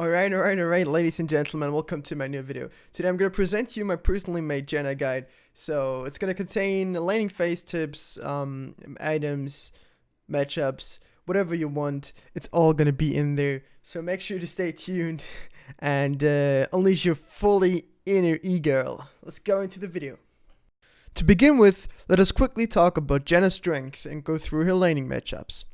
Alright, ladies and gentlemen, welcome to my new video. Today I'm going to present to you my personally made Janna guide. So it's going to contain laning phase tips, items, matchups, whatever you want. It's all going to be in there. So make sure to stay tuned and unleash your fully inner e-girl. Let's go into the video. To begin with, let us quickly talk about Janna's strength and go through her laning matchups.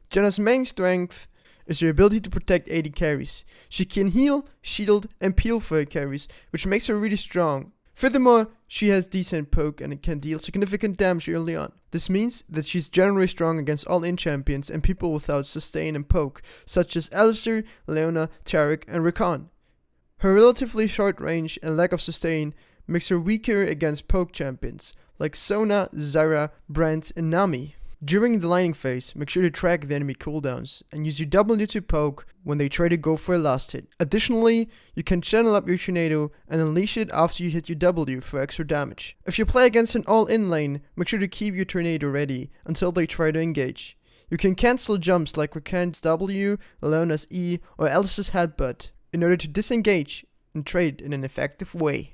Janna's main strength is her ability to protect AD carries. She can heal, shield, and peel for her carries, which makes her really strong. Furthermore, she has decent poke and can deal significant damage early on. This means that she's generally strong against all-in champions and people without sustain and poke, such as Alistair, Leona, Taric, and Rakan. Her relatively short range and lack of sustain makes her weaker against poke champions, like Sona, Zyra, Brand, and Nami. During the laning phase, make sure to track the enemy cooldowns and use your W to poke when they try to go for a last hit. Additionally, you can channel up your tornado and unleash it after you hit your W for extra damage. If you play against an all-in lane, make sure to keep your tornado ready until they try to engage. You can cancel jumps like Rakan's W, Leona's E, or Alice's headbutt in order to disengage and trade in an effective way.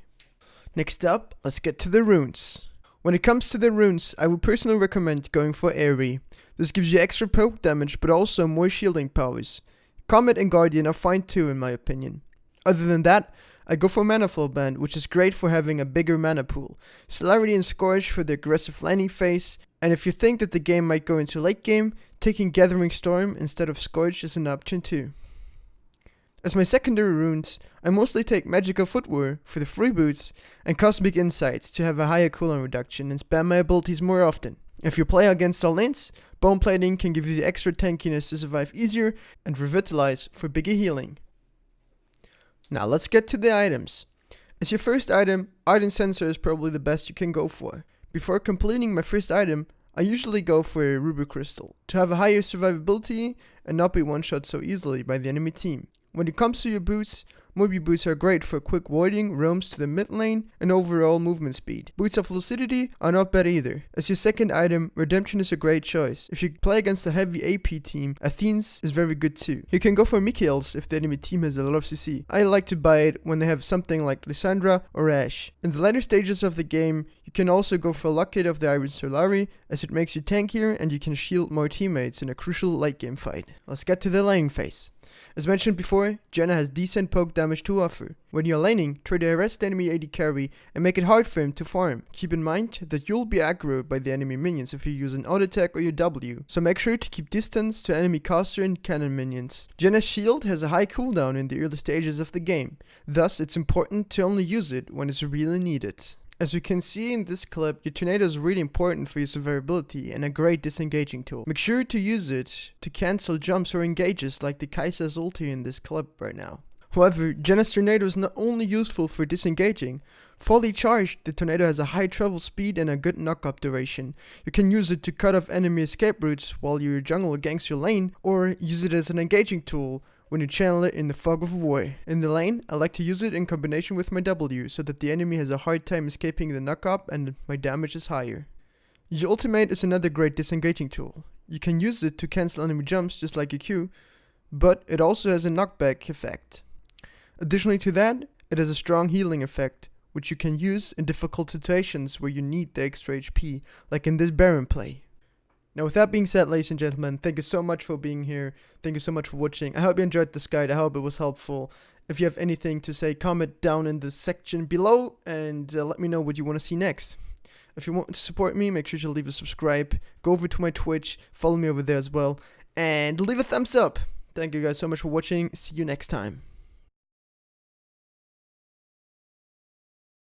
Next up, let's get to the runes. When it comes to the runes, I would personally recommend going for Airy. This gives you extra poke damage but also more shielding powers. Comet and Guardian are fine too in my opinion. Other than that, I go for Manaflow Band, which is great for having a bigger mana pool. Celerity and Scourge for the aggressive laning phase, and if you think that the game might go into late game, taking Gathering Storm instead of Scourge is an option too. As my secondary runes, I mostly take Magical Footwear for the free boots and Cosmic Insights to have a higher cooldown reduction and spam my abilities more often. If you play against all lanes, Bone Plating can give you the extra tankiness to survive easier and Revitalize for bigger healing. Now let's get to the items. As your first item, Ardent Sensor is probably the best you can go for. Before completing my first item, I usually go for a Ruby Crystal to have a higher survivability and not be one-shot so easily by the enemy team. When it comes to your boots, Moby boots are great for quick warding, roams to the mid lane, and overall movement speed. Boots of Lucidity are not bad either. As your second item, Redemption is a great choice. If you play against a heavy AP team, Athene's is very good too. You can go for Mikhail's if the enemy team has a lot of CC. I like to buy it when they have something like Lysandra or Ashe. In the later stages of the game, you can also go for Locket of the Iron Solari, as it makes you tankier and you can shield more teammates in a crucial late game fight. Let's get to the laning phase. As mentioned before, Janna has decent poke damage to offer. When you're laning, try to harass the enemy AD carry and make it hard for him to farm. Keep in mind that you'll be aggroed by the enemy minions if you use an auto attack or your W, so make sure to keep distance to enemy caster and cannon minions. Janna's shield has a high cooldown in the early stages of the game, thus it's important to only use it when it's really needed. As you can see in this clip, your tornado is really important for your survivability and a great disengaging tool. Make sure to use it to cancel jumps or engages like the Kai'Sa's ulti in this clip right now. However, Janna's tornado is not only useful for disengaging. Fully charged, the tornado has a high travel speed and a good knock-up duration. You can use it to cut off enemy escape routes while your jungle ganks your lane, or use it as an engaging tool when you channel it in the fog of war. In the lane, I like to use it in combination with my W so that the enemy has a hard time escaping the knock-up and my damage is higher. Your ultimate is another great disengaging tool. You can use it to cancel enemy jumps just like your Q, but it also has a knockback effect. Additionally to that, it has a strong healing effect, which you can use in difficult situations where you need the extra HP, like in this Baron play. Now with that being said, ladies and gentlemen, thank you so much for being here. Thank you so much for watching. I hope you enjoyed this guide. I hope it was helpful. If you have anything to say, comment down in the section below and let me know what you want to see next. If you want to support me, make sure to leave a subscribe. Go over to my Twitch, follow me over there as well, and leave a thumbs up. Thank you guys so much for watching. See you next time.